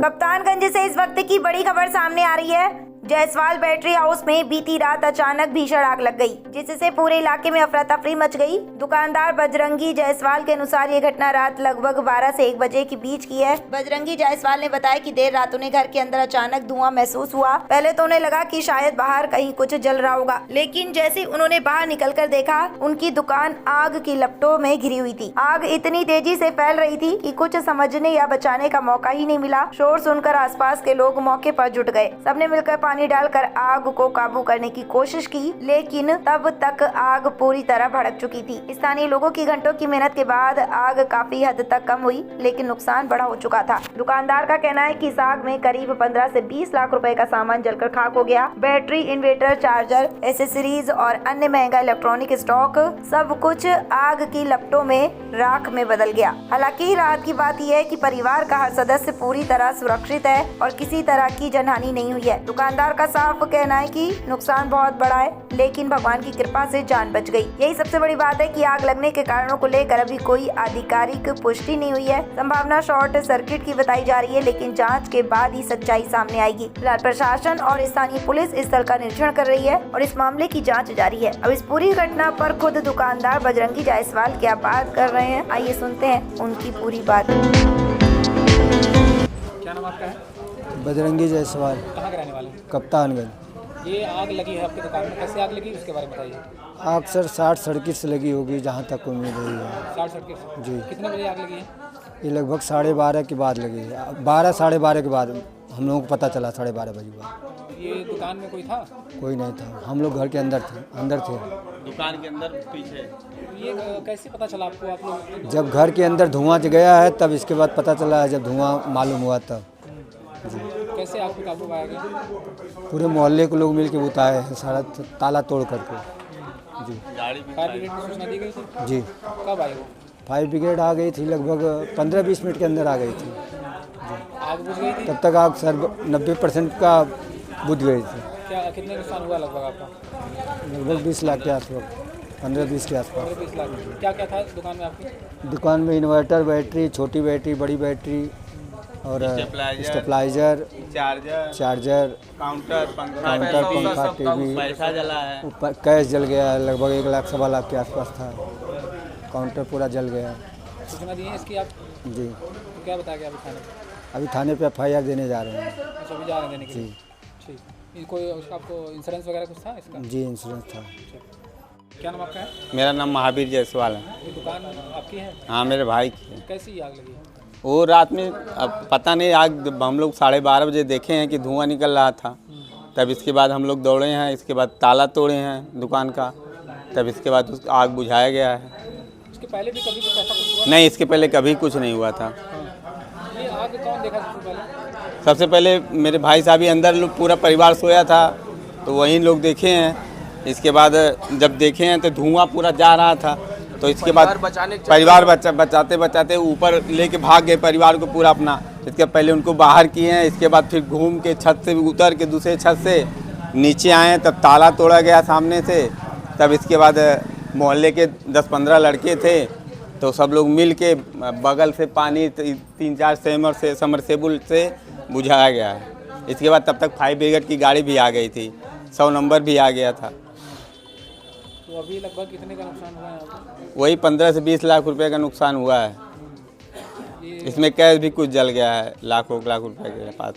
कप्तानगंज से इस वक्त की बड़ी खबर सामने आ रही है। जायसवाल बैटरी हाउस में बीती रात अचानक भीषण आग लग गई, जिससे पूरे इलाके में अफरा तफरी मच गई। दुकानदार बजरंगी जायसवाल के अनुसार ये घटना रात लगभग 12 से 1 बजे के बीच की है। बजरंगी जायसवाल ने बताया कि देर रात उन्हें घर के अंदर अचानक धुआं महसूस हुआ। पहले तो उन्हें लगा कि शायद बाहर कहीं कुछ जल रहा होगा, लेकिन जैसे उन्होंने बाहर निकलकर देखा, उनकी दुकान आग की लपटों में घिरी हुई थी। आग इतनी तेजी से फैल रही थी कि कुछ समझने या बचाने का मौका ही नहीं मिला। शोर सुनकर आसपास के लोग मौके पर जुट गए। सबने मिलकर पानी डालकर आग को काबू करने की कोशिश की, लेकिन तब तक आग पूरी तरह भड़क चुकी थी। स्थानीय लोगों की घंटों की मेहनत के बाद आग काफी हद तक कम हुई, लेकिन नुकसान बड़ा हो चुका था। दुकानदार का कहना है कि इस आग में करीब 15 से 20 लाख रुपए का सामान जलकर खाक हो गया। बैटरी, इन्वर्टर, चार्जर, एसेसरीज और अन्य महंगा इलेक्ट्रॉनिक स्टॉक, सब कुछ आग की लपटों में राख में बदल गया। हालांकि राहत की बात यह है कि परिवार का हर सदस्य पूरी तरह सुरक्षित है और किसी तरह की जनहानि नहीं हुई है। दुकानदार का साफ कहना है कि नुकसान बहुत बड़ा है, लेकिन भगवान की कृपा से जान बच गई। यही सबसे बड़ी बात है कि आग लगने के कारणों को लेकर अभी कोई आधिकारिक पुष्टि नहीं हुई है। संभावना शॉर्ट सर्किट की बताई जा रही है, लेकिन जांच के बाद ही सच्चाई सामने आएगी। फिलहाल प्रशासन और स्थानीय पुलिस इस स्थल का निरीक्षण कर रही है और इस मामले की जाँच जारी है। अब इस पूरी घटना पर खुद दुकानदार बजरंगी जायसवाल क्या बात कर रहे हैं, आइए सुनते हैं उनकी पूरी बात। क्या नाम आपका है? बजरंगी जायसवाल। कहाँ के रहने वाले? कप्तानगंज। ये आग लगी है आपकी दुकान में, कैसे आग लगी उसके बारे में बताइए। आग सर शॉर्ट सर्किट से लगी होगी, जहाँ तक उम्मीद है। शॉर्ट सर्किट से? जी। कितने बजे आग लगी है? ये लगभग 12:30 के बाद लगी है। 12 साढ़े 12 के बाद हम लोगों को पता चला, 12:30 बजे बाद। ये दुकान में कोई था? कोई नहीं था, हम लोग घर के अंदर थे। दुकान के अंदर पीछे। ये कैसे पता चला आपको? आप लोग जब घर के अंदर धुआं गया है तब इसके बाद पता चला है, जब धुआं मालूम हुआ तब। जी। कैसे आपको काबू पाया गया? पूरे मोहल्ले के लोग मिल के बुताए हैं, सारा ताला तोड़ करके। जी। फायर ब्रिगेड को सूचना दी गई थी? जी। कब आई वो? फायर ब्रिगेड आ गई थी, लगभग 15-20 मिनट के अंदर आ गई थी। आग बुझ गई थी? तब तक आग सर 90% का बुझ गई थी। क्या कितने नुकसान हुआ लगभग आपका? लगभग 20 लाख के आसपास, 15-20 के आसपास। 20 लाख। क्या क्या था दुकान में आपकी? दुकान में इन्वर्टर, बैटरी, छोटी बैटरी, बड़ी बैटरी और स्टेबलाइजर, चार्जर, काउंटर, पंखा, टीवी, पैसा जला है। ऊपर कैश जल गया है, लगभग 1 लाख सवा लाख के आसपास था। काउंटर पूरा जल गया। सूचना दी है इसकी आप? जी। तो क्या बताया गया अभी थाने में? अभी थाने पे FIR देने जा रहे हैं। अच्छा, अभी जा रहे हैं देने के लिए? ठीक। ये कोई उसका आपको इंश्योरेंस वगैरह कुछ था इसका? जी, इंश्योरेंस था। क्या नाम आपका है? मेरा नाम महावीर जायसवाल है। ये दुकान आपकी है? हाँ, मेरे भाई की है। कैसी आग लगी है? वो रात में अब पता नहीं, आग हम लोग 12:30 बजे देखे हैं कि धुआं निकल रहा था। तब इसके बाद हम लोग दौड़े हैं, इसके बाद ताला तोड़े हैं दुकान का, तब इसके बाद उस आग बुझाया गया है। इसके पहले भी कभी कुछ ऐसा कुछ हुआ? नहीं, इसके पहले कभी कुछ नहीं हुआ था। ये आग कौन देखा सबसे पहले? सबसे पहले मेरे भाई साहब ही, अंदर लोग पूरा परिवार सोया था तो वही लोग देखे हैं। इसके बाद जब देखे हैं तो धुआं पूरा जा रहा था, तो इसके बाद परिवार बचाते बचाते ऊपर लेके भाग गए परिवार को पूरा अपना। इसके पहले उनको बाहर किए हैं, इसके बाद फिर घूम के छत से उतर के दूसरे छत से नीचे आए, तब ताला तोड़ा गया सामने से। तब इसके बाद मोहल्ले के 10-15 लड़के थे, तो सब लोग मिल के बगल से पानी 3-4 समरसेबुल से बुझाया गया है। इसके बाद तब तक फायर ब्रिगेड की गाड़ी भी आ गई थी, 100 नंबर भी आ गया था। तो अभी लगभग कितने का नुकसान हुआ है आपको? वही 15 से 20 लाख रुपए का नुकसान हुआ है। इसमें कैश भी कुछ जल गया है, लाखों रुपए के पास।